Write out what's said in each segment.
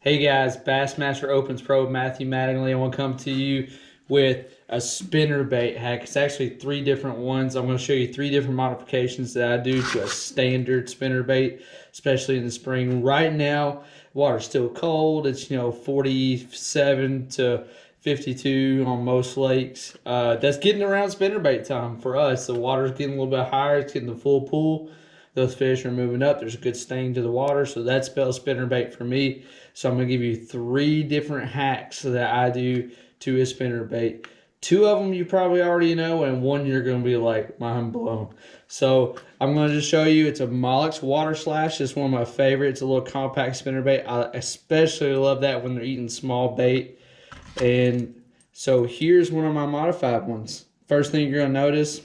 Hey guys, Bassmaster Opens Pro, Matthew Mattingly. I want to come to you with a spinnerbait hack. It's actually three different ones. I'm going to show you three different modifications that I do to a standard spinnerbait, especially in the spring. Right now, water's still cold. It's 47 to 52 on most lakes. That's getting around spinnerbait time for us. The water's getting a little bit higher. It's getting the full pool. Those fish are moving up. There's a good stain to the water, so that spells spinnerbait for me. So I'm going to give you three different hacks that I do to a spinnerbait. Two of them you probably already know, and one you're going to be like, mind blown. So I'm going to just show you. It's a Molluck's Water Slash. It's one of my favorites. It's a little compact spinnerbait. I especially love that when they're eating small bait. And so here's one of my modified ones. First thing you're going to notice,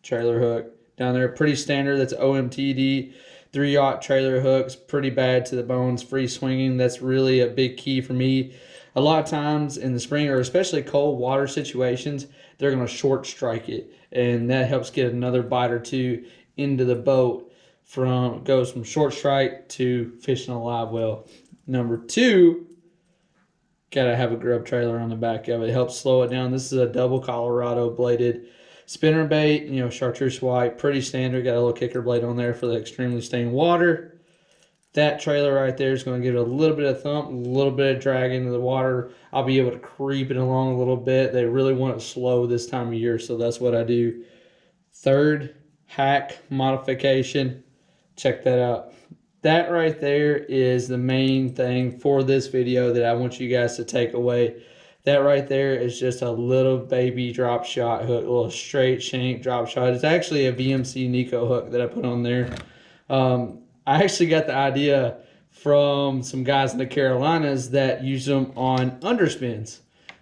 trailer hook. Down there, pretty standard. That's OMTD 3/0 trailer hooks, pretty bad to the bones, free swinging. That's really a big key for me. A lot of times in the spring, or especially cold water situations, they're going to short strike it, and that helps get another bite or two into the boat. Goes from short strike to fishing a live well. Number two, gotta have a grub trailer on the back of it. It helps slow it down. This is a double Colorado bladed spinnerbait, chartreuse white, pretty standard. Got a little kicker blade on there for the extremely stained water. That trailer right there is going to give it a little bit of thump, a little bit of drag into the water. I'll be able to creep it along a little bit. They really want it slow this time of year, so that's what I do. Third hack modification, check that out. That right there is the main thing for this video that I want you guys to take away. That right there is just a little baby drop shot hook, a little straight shank drop shot. It's actually a VMC Nico hook that I put on there. I actually got the idea from some guys in the Carolinas that use them on underspins.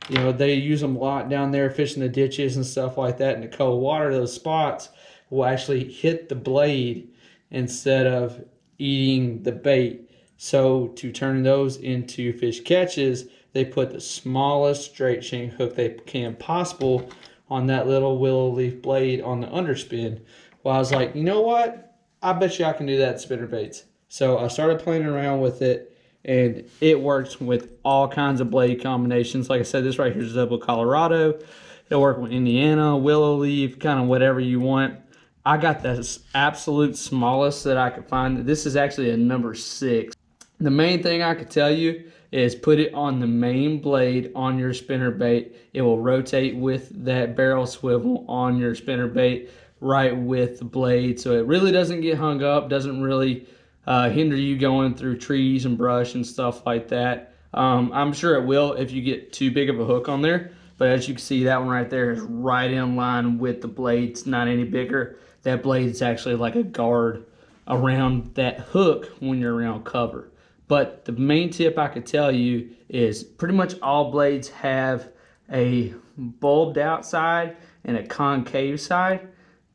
They use them a lot down there fishing the ditches and stuff like that in the cold water. Those spots will actually hit the blade instead of eating the bait. So to turn those into fish catches, they put the smallest straight shank hook they can possible on that little willow leaf blade on the underspin. Well, I was like, you know what? I bet you I can do that spinnerbaits. So I started playing around with it, and it works with all kinds of blade combinations. Like I said, this right here is double Colorado. It'll work with Indiana, willow leaf, kind of whatever you want. I got the absolute smallest that I could find. This is actually a number 6. The main thing I could tell you is put it on the main blade on your spinnerbait. It will rotate with that barrel swivel on your spinnerbait right with the blade, so it really doesn't get hung up, doesn't really hinder you going through trees and brush and stuff like that. I'm sure it will if you get too big of a hook on there, but as you can see, that one right there is right in line with the blade. It's not any bigger. That blade is actually like a guard around that hook when you're around cover. But the main tip I could tell you is pretty much all blades have a bulbed out side and a concave side.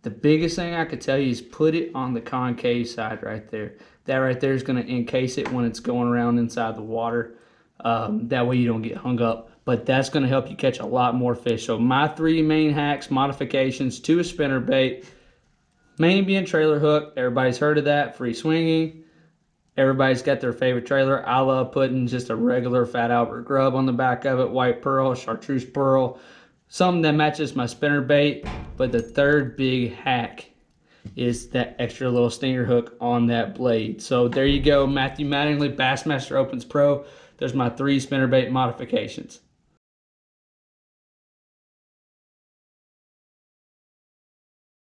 The biggest thing I could tell you is put it on the concave side right there. That right there is going to encase it when it's going around inside the water. That way you don't get hung up. But that's going to help you catch a lot more fish. So my three main hacks, modifications to a spinnerbait. Main being trailer hook. Everybody's heard of that. Free swinging. Everybody's got their favorite trailer. I love putting just a regular Fat Albert grub on the back of it, white pearl, chartreuse pearl, something that matches my spinnerbait. But the third big hack is that extra little stinger hook on that blade. So there you go, Matthew Mattingly, Bassmaster Opens Pro. There's my 3 spinnerbait modifications.